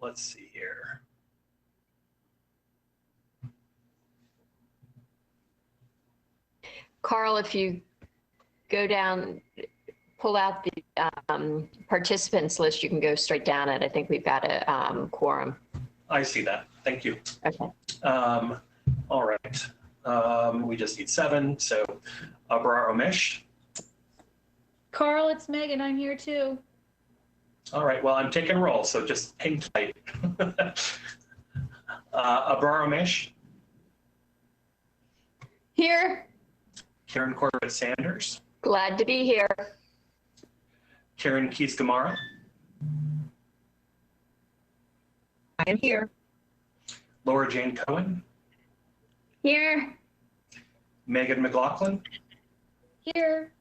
let's see here. Carl, if you go down, pull out the participants list, you can go straight down it. I think we've got a quorum. I see that. Thank you. Okay. All right. We just need 7. So Abrar Omesh. Carl, it's Megan. I'm here too. All right. Well, I'm taking roll, so just hang tight. Abrar Omesh. Here. Karen Corbett Sanders. Glad to be here. Karen Keys Gamara. I am here. Laura Jane Cohen. Here. Megan McLaughlin. Here.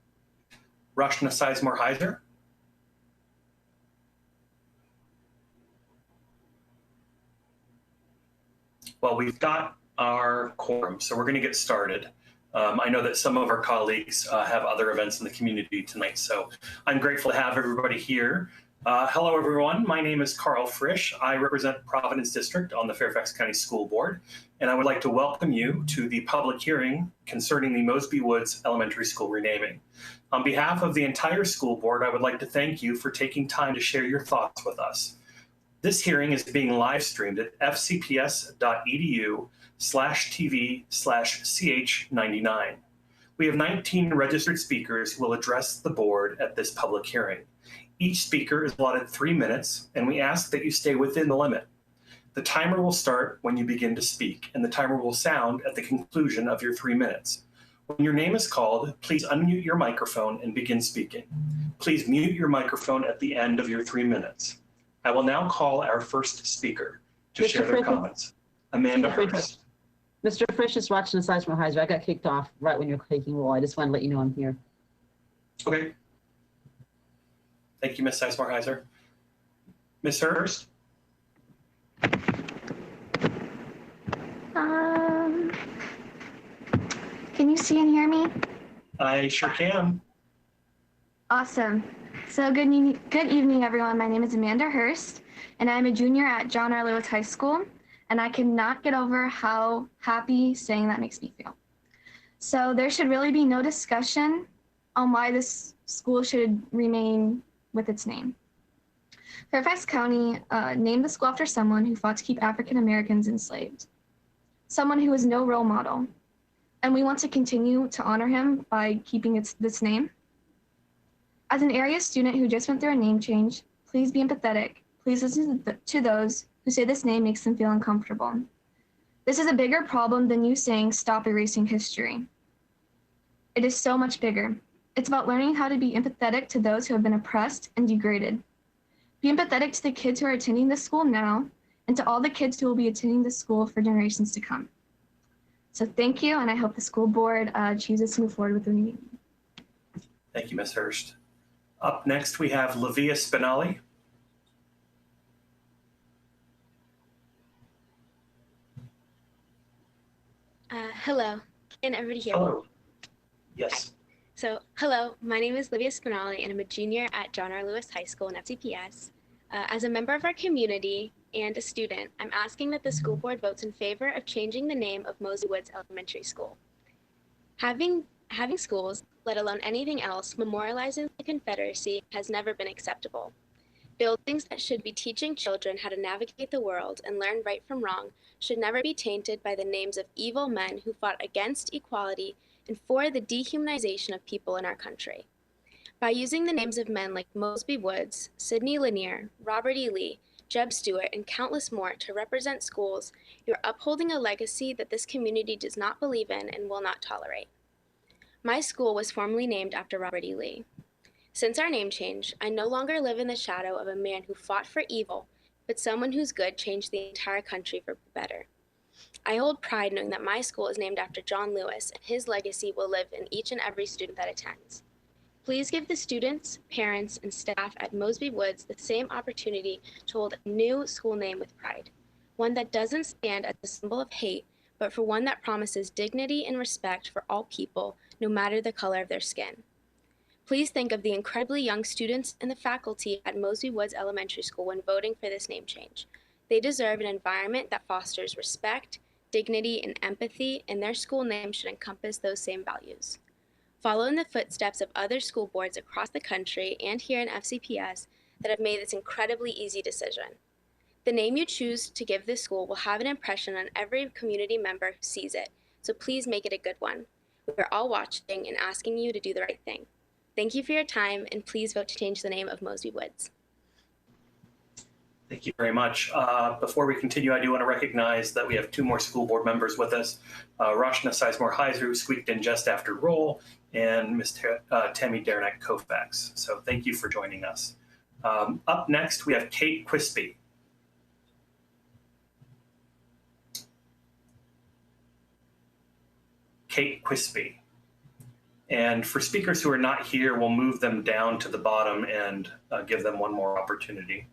Rashna Sizemore Heiser. Well, we've got our quorum, so we're going to get started. I know that some of our colleagues have other events in the community tonight, so I'm grateful to have everybody here. Hello, everyone. My name is Carl Frisch. I represent Providence District on the Fairfax County School Board, and I would like to welcome you to the public hearing concerning the Mosby Woods Elementary School renaming. On behalf of the entire school board, I would like to thank you for taking time to share your thoughts with us. This hearing is being live streamed at fcps.edu/TV/CH99. We have 19 registered speakers who will address the board at this public hearing. Each speaker is allotted 3 minutes, and we ask that you stay within the limit. The timer will start when you begin to speak, and the timer will sound at the conclusion of your 3 minutes. When your name is called, please unmute your microphone and begin speaking. Please mute your microphone at the end of your 3 minutes. I will now call our first speaker to share their comments. Amanda Hurst. Mr. Frisch is watching the Sizemore Heiser. I got kicked off right when you're taking roll. I just want to let you know I'm here. Okay. Thank you, Ms. Sizemore Heiser. Ms. Hurst? Can you see and hear me? I sure can. Awesome. So good evening, everyone. My name is Amanda Hurst, and I'm a junior at John R. Lewis High School, and I cannot get over how happy saying that makes me feel. So there should really be no discussion on why this school should remain with its name. Fairfax County named the school after someone who fought to keep African Americans enslaved, someone who is no role model, and we want to continue to honor him by keeping this name. As an area student who just went through a name change, please be empathetic. Please listen to those who say this name makes them feel uncomfortable. This is a bigger problem than you saying stop erasing history. It is so much bigger. It's about learning how to be empathetic to those who have been oppressed and degraded. Be empathetic to the kids who are attending this school now and to all the kids who will be attending this school for generations to come. So thank you, and I hope the school board chooses to move forward with the meeting. Thank you, Ms. Hurst. Up next, we have Olivia Spinelli. Hello, can everybody hear me? Hello. Yes. So, hello, my name is Olivia Spinelli, and I'm a junior at John R. Lewis High School in FCPS. As a member of our community and a student, I'm asking that the school board votes in favor of changing the name of Mosby Woods Elementary School. Having schools, let alone anything else, memorializing the Confederacy has never been acceptable. Buildings that should be teaching children how to navigate the world and learn right from wrong should never be tainted by the names of evil men who fought against equality and for the dehumanization of people in our country. By using the names of men like Mosby Woods, Sidney Lanier, Robert E. Lee, Jeb Stuart, and countless more to represent schools, you're upholding a legacy that this community does not believe in and will not tolerate. My school was formerly named after Robert E. Lee. Since our name change, I no longer live in the shadow of a man who fought for evil, but someone whose good changed the entire country for the better. I hold pride knowing that my school is named after John Lewis, and his legacy will live in each and every student that attends. Please give the students, parents, and staff at Mosby Woods the same opportunity to hold a new school name with pride, one that doesn't stand as a symbol of hate, but for one that promises dignity and respect for all people, no matter the color of their skin. Please think of the incredibly young students and the faculty at Mosby Woods Elementary School when voting for this name change. They deserve an environment that fosters respect, dignity, and empathy, and their school name should encompass those same values. Follow in the footsteps of other school boards across the country and here in FCPS that have made this incredibly easy decision. The name you choose to give this school will have an impression on every community member who sees it, so please make it a good one. We are all watching and asking you to do the right thing. Thank you for your time, and please vote to change the name of Mosby Woods. Thank you very much. Before we continue, I do want to recognize that we have 2 more school board members with us. Roshna Sizemore-Heiser, who squeaked in just after roll, and Ms. Tammy Derenak Kofax. So thank you for joining us. Up next, we have Kate Quispy. Kate Quispy. And for speakers who are not here, we'll move them down to the bottom and give them one more opportunity.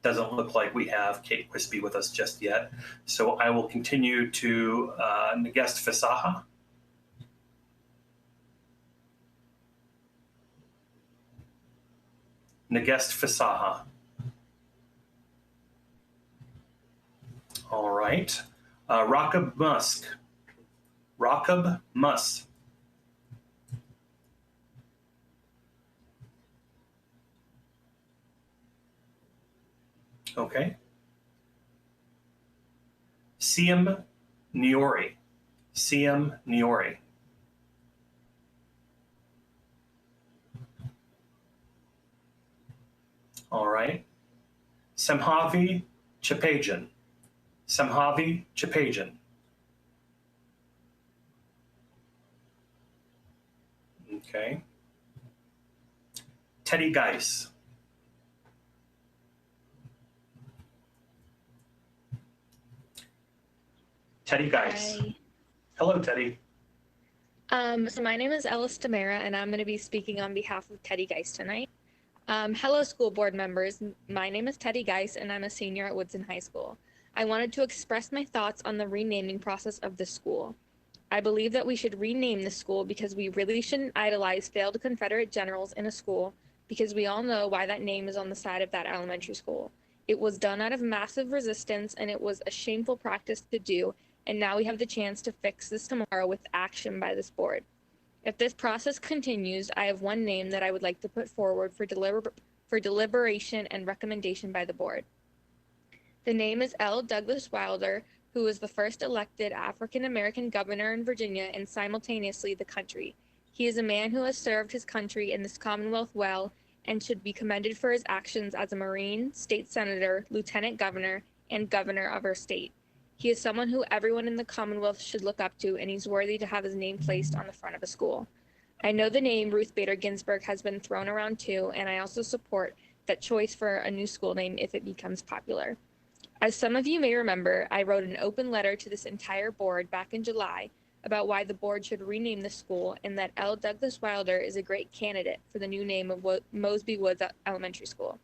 Doesn't look like we have Kate Quispy with us just yet. So I will continue to Nagest Fisaha. Nagest Fisaha. All right. Rakab Musk. Rakab Musk. Okay. Siam Niori. Siam Niori. All right. Semhavi Chapajan. Semhavi Chapajan. Okay. Teddy Geis. Teddy Geis. Hi. Hello, Teddy. So my name is Ellis Tamara, and I'm going to be speaking on behalf of Teddy Geis tonight. Hello, school board members. My name is Teddy Geis, and I'm a senior at Woodson High School. I wanted to express my thoughts on the renaming process of the school. I believe that we should rename the school because we really shouldn't idolize failed Confederate generals in a school, because we all know why that name is on the side of that elementary school. It was done out of massive resistance, and it was a shameful practice to do, and now we have the chance to fix this tomorrow with action by this board. If this process continues, I have one name that I would like to put forward for deliberation and recommendation by the board. The name is L. Douglas Wilder, who was the first elected African-American governor in Virginia and simultaneously the country. He is a man who has served his country in this Commonwealth well and should be commended for his actions as a Marine, state senator, lieutenant governor, and governor of our state. He is someone who everyone in the Commonwealth should look up to, and he's worthy to have his name placed on the front of a school. I know the name Ruth Bader Ginsburg has been thrown around too, and I also support that choice for a new school name if it becomes popular. As some of you may remember, I wrote an open letter to this entire board back in July about why the board should rename the school and that L. Douglas Wilder is a great candidate for the new name of Mosby Woods Elementary School.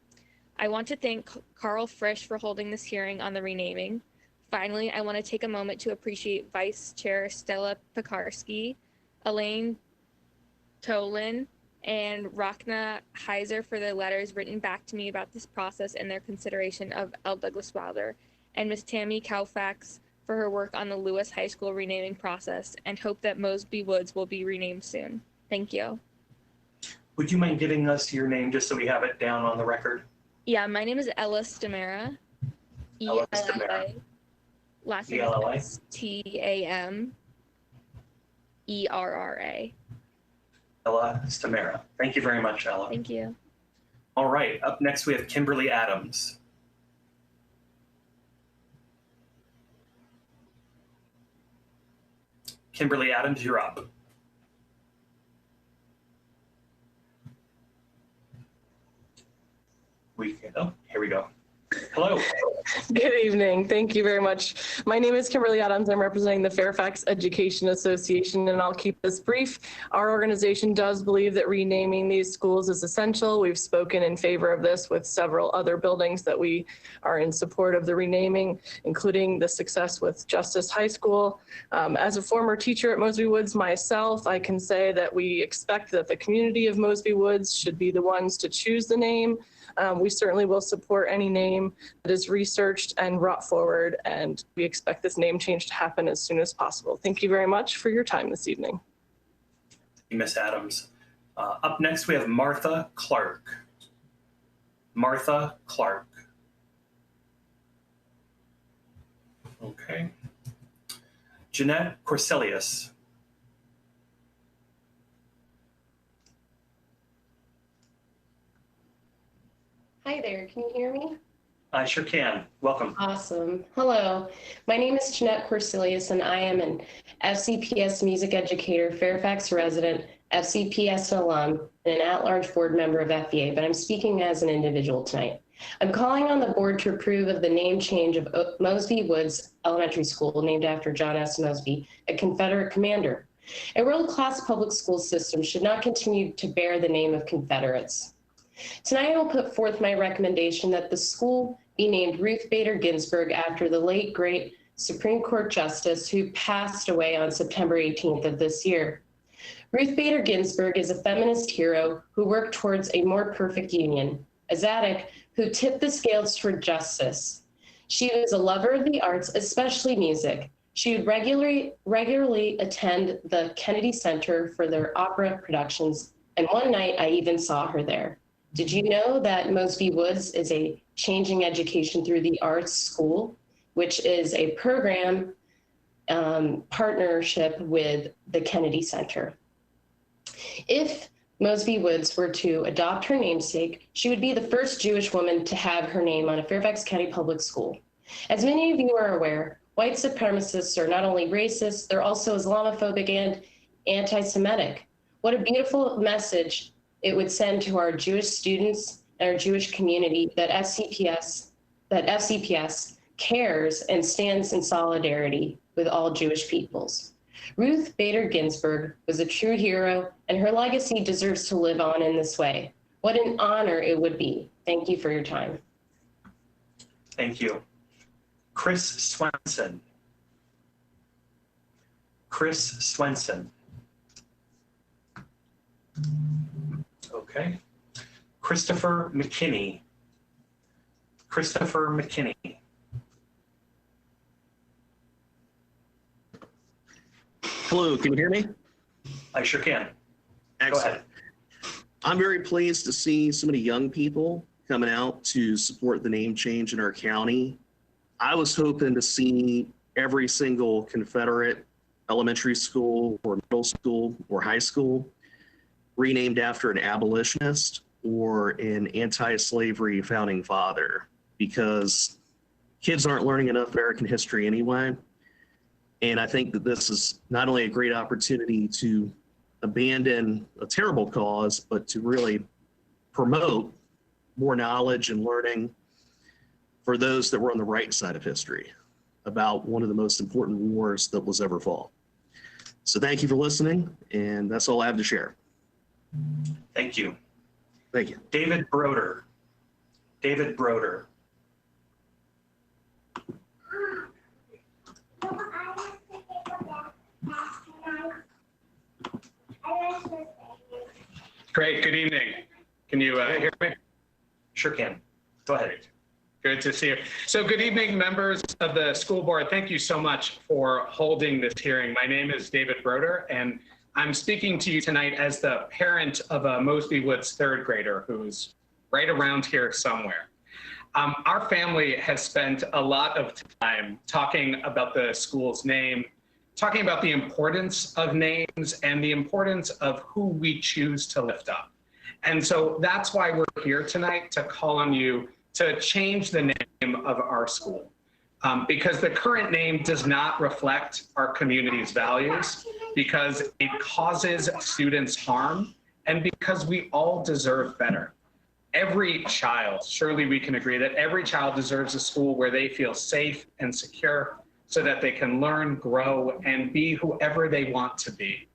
I want to thank Carl Frisch for holding this hearing on the renaming. Finally, I want to take a moment to appreciate Vice Chair Stella Pekarsky, Elaine Tolan, and Rochna Heiser for their letters written back to me about this process and their consideration of L. Douglas Wilder, and Ms. Tammy Kofax for her work on the Lewis High School renaming process, and hope that Mosby Woods will be renamed soon. Thank you. Would you mind giving us your name just so we have it down on the record? Yeah, my name is Ellis Tamara. Ellis Tamara. Last name is Tamera. Ella Stamera. Thank you very much, Ella. Thank you. All right, up next we have Kimberly Adams. Kimberly Adams, you're up. Here we go. Hello. Good evening. Thank you very much. My name is Kimberly Adams. I'm representing the Fairfax Education Association, and I'll keep this brief. Our organization does believe that renaming these schools is essential. We've spoken in favor of this with several other buildings that we are in support of the renaming, including the success with Justice High School. As a former teacher at Mosby Woods myself, I can say that we expect that the community of Mosby Woods should be the ones to choose the name. We certainly will support any name that is researched and brought forward, and we expect this name change to happen as soon as possible. Thank you very much for your time this evening. Thank you, Ms. Adams. Up next, we have Martha Clark. Martha Clark. Okay. Jeanette Corsellius. Hi there, can you hear me? I sure can. Welcome. Awesome. Hello, my name is Jeanette Corsellius and I am an FCPS music educator, Fairfax resident, FCPS alum, and an at-large board member of FEA, but I'm speaking as an individual tonight. I'm calling on the board to approve of the name change of Mosby Woods Elementary School, named after John S. Mosby, a Confederate commander. A world-class public school system should not continue to bear the name of Confederates. Tonight, I will put forth my recommendation that the school be named Ruth Bader Ginsburg after the late, great Supreme Court Justice who passed away on September 18th of this year. Ruth Bader Ginsburg is a feminist hero who worked towards a more perfect union, a Zadok who tipped the scales toward justice. She was a lover of the arts, especially music. She would regularly attend the Kennedy Center for their opera productions, and one night I even saw her there. Did you know that Mosby Woods is a Changing Education Through the Arts school, which is a program partnership with the Kennedy Center? If Mosby Woods were to adopt her namesake, she would be the first Jewish woman to have her name on a Fairfax County public school. As many of you are aware, white supremacists are not only racist, they're also Islamophobic and anti-Semitic. What a beautiful message it would send to our Jewish students and our Jewish community that FCPS cares and stands in solidarity with all Jewish peoples. Ruth Bader Ginsburg was a true hero, and her legacy deserves to live on in this way. What an honor it would be. Thank you for your time. Thank you. Chris Swenson. Chris Swenson. Okay. Christopher McKinney. Christopher McKinney. Hello, can you hear me? I sure can. Excellent. Go ahead. I'm very pleased to see so many young people coming out to support the name change in our county. I was hoping to see every single Confederate elementary school or middle school or high school renamed after an abolitionist or an anti-slavery founding father, because kids aren't learning enough American history anyway. And I think that this is not only a great opportunity to abandon a terrible cause, but to really promote more knowledge and learning for those that were on the right side of history about one of the most important wars that was ever fought. So thank you for listening, and that's all I have to share. Thank you. Thank you. David Broder. David Broder. Great, good evening. Can you hear me? Sure can. Go ahead. Good to see you. So good evening, members of the school board. Thank you so much for holding this hearing. My name is David Broder, and I'm speaking to you tonight as the parent of a Mosby Woods third grader who's right around here somewhere. Our family has spent a lot of time talking about the school's name, talking about the importance of names and the importance of who we choose to lift up. And so that's why we're here tonight, to call on you to change the name of our school. Because the current name does not reflect our community's values, because it causes students harm, and because we all deserve better. Every child, surely we can agree that every child deserves a school where they feel safe and secure so that they can learn, grow, and be whoever they want to be.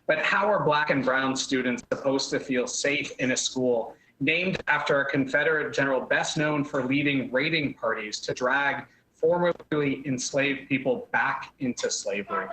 But how are Black and brown students supposed to feel safe in a school named after a Confederate general best known for leading raiding parties to drag formerly enslaved people back into slavery?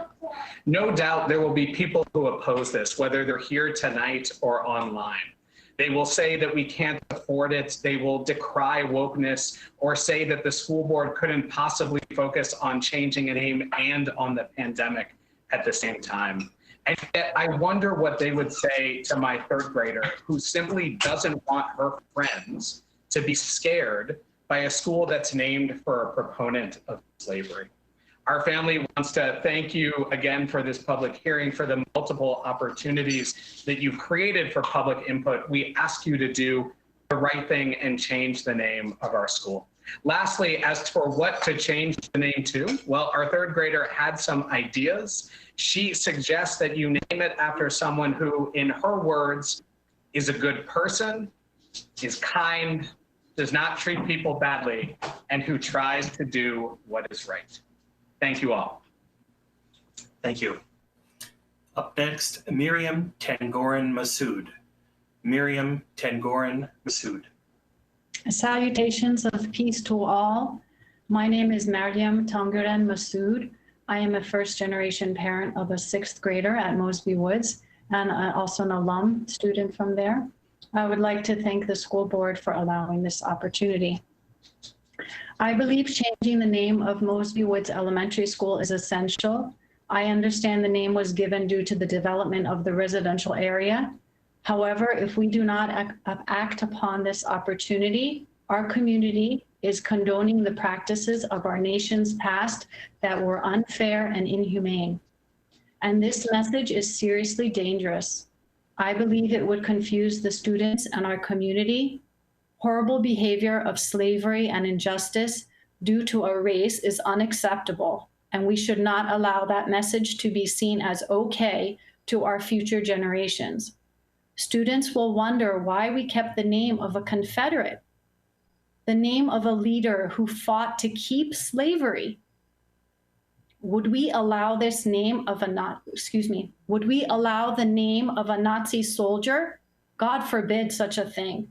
No doubt there will be people who oppose this, whether they're here tonight or online. They will say that we can't afford it. They will decry wokeness or say that the school board couldn't possibly focus on changing a name and on the pandemic at the same time. And yet I wonder what they would say to my third grader who simply doesn't want her friends to be scared by a school that's named for a proponent of slavery. Our family wants to thank you again for this public hearing, for the multiple opportunities that you've created for public input. We ask you to do the right thing and change the name of our school. Lastly, as for what to change the name to, well, our third grader had some ideas. She suggests that you name it after someone who, in her words, is a good person, is kind, does not treat people badly, and who tries to do what is right. Thank you all. Thank you. Up next, Maryam Tangeren Masood. Maryam Tangeren Masood. Salutations of peace to all. My name is Maryam Tangeren Masood. I am a first-generation parent of a sixth grader at Mosby Woods and also an alum student from there. I would like to thank the school board for allowing this opportunity. I believe changing the name of Mosby Woods Elementary School is essential. I understand the name was given due to the development of the residential area. However, if we do not act upon this opportunity, our community is condoning the practices of our nation's past that were unfair and inhumane. And this message is seriously dangerous. I believe it would confuse the students and our community. Horrible behavior of slavery and injustice due to a race is unacceptable, and we should not allow that message to be seen as okay to our future generations. Students will wonder why we kept the name of a Confederate, the name of a leader who fought to keep slavery. Would we allow this name of would we allow the name of a Nazi soldier? God forbid such a thing.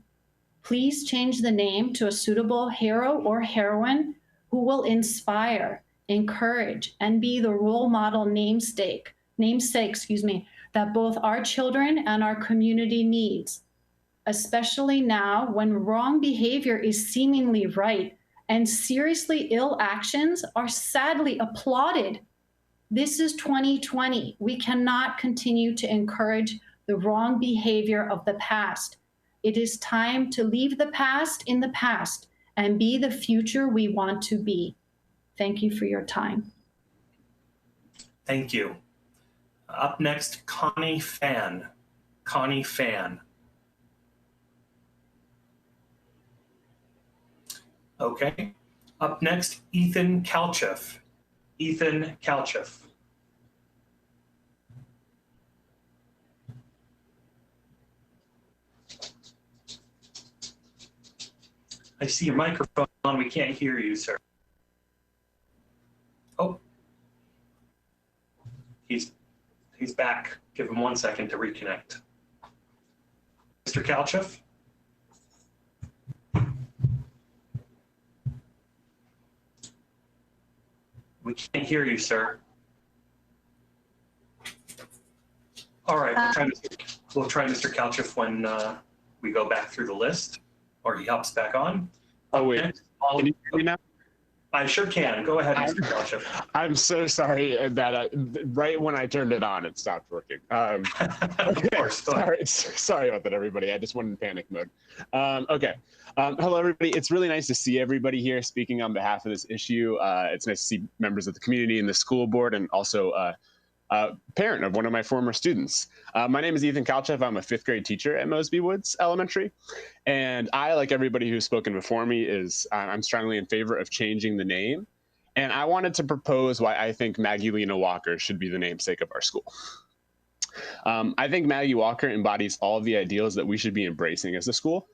Please change the name to a suitable hero or heroine who will inspire, encourage, and be the role model namesake, that both our children and our community needs, especially now when wrong behavior is seemingly right and seriously ill actions are sadly applauded. This is 2020. We cannot continue to encourage the wrong behavior of the past. It is time to leave the past in the past and be the future we want to be. Thank you for your time. Thank you. Up next, Connie Fan. Connie Fan. Okay. Up next, Ethan Kalchev. Ethan Kalchev. I see your microphone on. We can't hear you, sir. Oh. He's back. Give him 1 second to reconnect. Mr. Kalchev? We can't hear you, sir. All right, we'll try Mr. Kalchev when we go back through the list, or he hops back on. Oh, wait. Can you hear me now? I sure can. Go ahead, Mr. Kalchev. I'm so sorry that right when I turned it on, it stopped working. Of course. Sorry about that, everybody. I just went in panic mode. Okay. Hello, everybody. It's really nice to see everybody here speaking on behalf of this issue. It's nice to see members of the community and the school board, and also parent of one of my former students. My name is Ethan Kalchev. I'm a fifth grade teacher at Mosby Woods Elementary. And I, like everybody who's spoken before me, I'm strongly in favor of changing the name. And I wanted to propose why I think Maggie Lena Walker should be the namesake of our school. I think Maggie Walker embodies all of the ideals that we should be embracing as a school.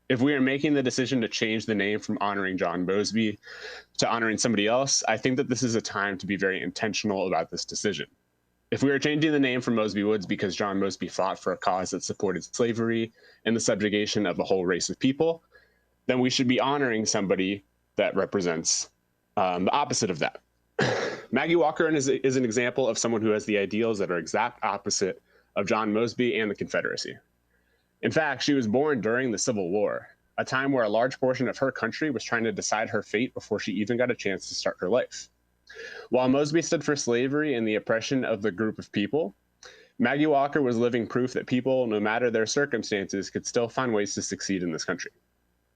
If we are making the decision to change the name from honoring John Mosby to honoring somebody else, I think that this is a time to be very intentional about this decision. If we are changing the name from Mosby Woods because John Mosby fought for a cause that supported slavery and the subjugation of a whole race of people, then we should be honoring somebody that represents the opposite of that. Maggie Walker is an example of someone who has the ideals that are exact opposite of John Mosby and the Confederacy. In fact, she was born during the Civil War, a time where a large portion of her country was trying to decide her fate before she even got a chance to start her life. While Mosby stood for slavery and the oppression of the group of people, Maggie Walker was living proof that people, no matter their circumstances, could still find ways to succeed in this country.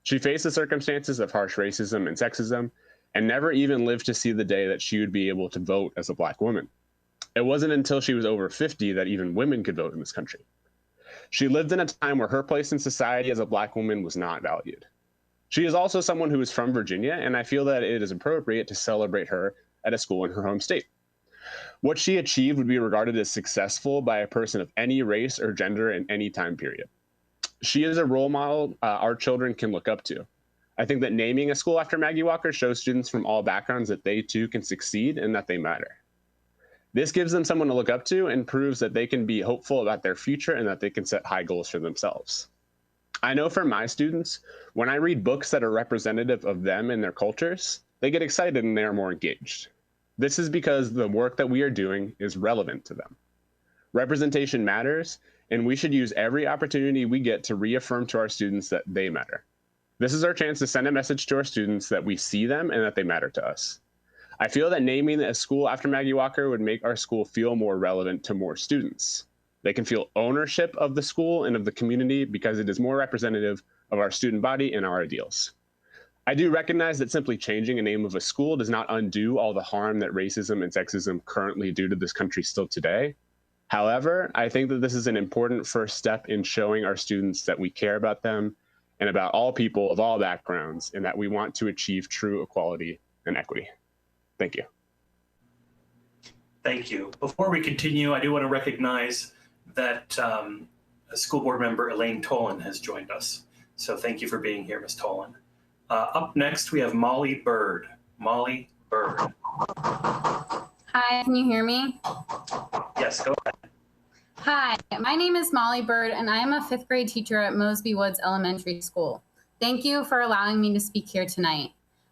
She faced the circumstances of harsh racism and sexism, and never even lived to see the day that she would be able to vote as a Black woman. It wasn't until she was over 50 that even women could vote in this country. She lived in a time where her place in society as a Black woman was not valued. She is also someone who is from Virginia, and I feel that it is appropriate to celebrate her at a school in her home state. What she achieved would be regarded as successful by a person of any race or gender in any time period. She is a role model our children can look up to. I think that naming a school after Maggie Walker shows students from all backgrounds that they too can succeed and that they matter. This gives them someone to look up to and proves that they can be hopeful about their future and that they can set high goals for themselves. I know for my students, when I read books that are representative of them and their cultures, they get excited and they are more engaged. This is because the work that we are doing is relevant to them. Representation matters, and we should use every opportunity we get to reaffirm to our students that they matter. This is our chance to send a message to our students that we see them and that they matter to us. I feel that naming a school after Maggie Walker would make our school feel more relevant to more students. They can feel ownership of the school and of the community because it is more representative of our student body and our ideals. I do recognize that simply changing a name of a school does not undo all the harm that racism and sexism currently do to this country still today. However, I think that this is an important first step in showing our students that we care about them and about all people of all backgrounds, and that we want to achieve true equality and equity. Thank you. Thank you. Before we continue, I do want to recognize that a school board member, Elaine Tolan, has joined us. So thank you for being here, Ms. Tolan. Up next, we have Molly Bird. Molly Bird. Hi, can you hear me? Yes, go ahead. Hi, my name is Molly Bird, and I am a 5th grade teacher at Mosby Woods Elementary School. Thank you for allowing me to speak here tonight.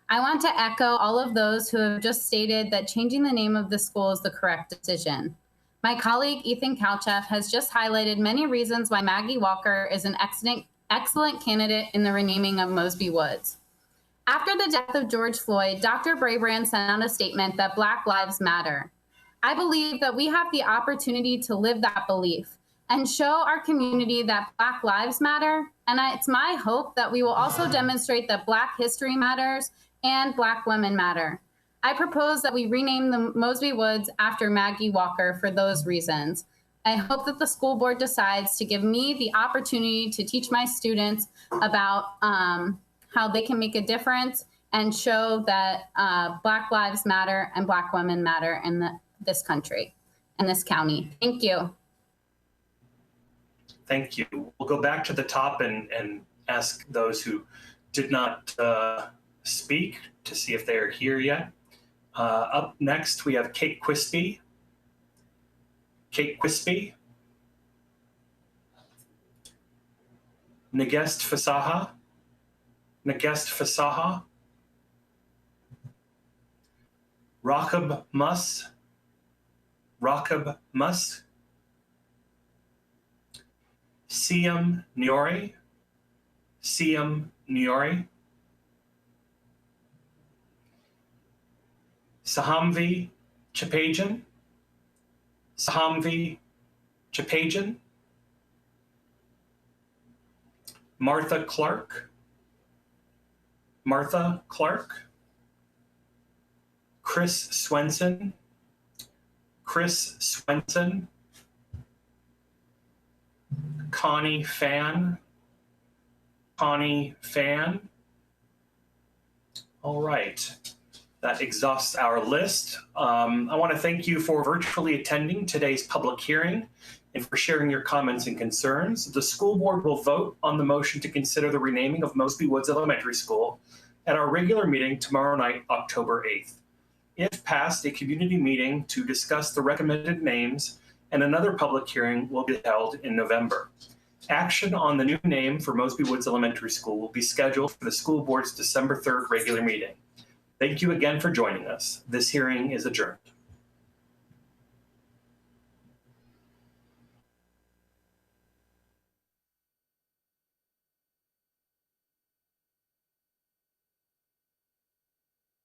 I want to echo all of those who have just stated that changing the name of the school is the correct decision. My colleague, Ethan Kalchev, has just highlighted many reasons why Maggie Walker is an excellent candidate in the renaming of Mosby Woods. After the death of George Floyd, Dr. Brabrand sent out a statement that Black Lives Matter. I believe that we have the opportunity to live that belief and show our community that Black lives matter. And it's my hope that we will also demonstrate that Black history matters and Black women matter. I propose that we rename the Mosby Woods after Maggie Walker for those reasons. I hope that the school board decides to give me the opportunity to teach my students about how they can make a difference and show that Black lives matter and Black women matter in this country and this county. Thank you. Thank you. We'll go back to the top and ask those who did not speak to see if they are here yet. Up next, we have Kate Quispy. Kate Quispy. Nagest Fasaha. Nagest Fasaha. Rakib Mus. Rakib Mus. Siam Niori. Siam Niori. Sahamvi Chapajan. Sahamvi Chapajan. Martha Clark. Martha Clark. Chris Swenson. Chris Swenson. Connie Fan. Connie Fan. All right. That exhausts our list. I want to thank you for virtually attending today's public hearing and for sharing your comments and concerns. The school board will vote on the motion to consider the renaming of Mosby Woods Elementary School at our regular meeting tomorrow night, October 8th. If passed, a community meeting to discuss the recommended names and another public hearing will be held in November. Action on the new name for Mosby Woods Elementary School will be scheduled for the school board's December 3rd regular meeting. Thank you again for joining us. This hearing is adjourned.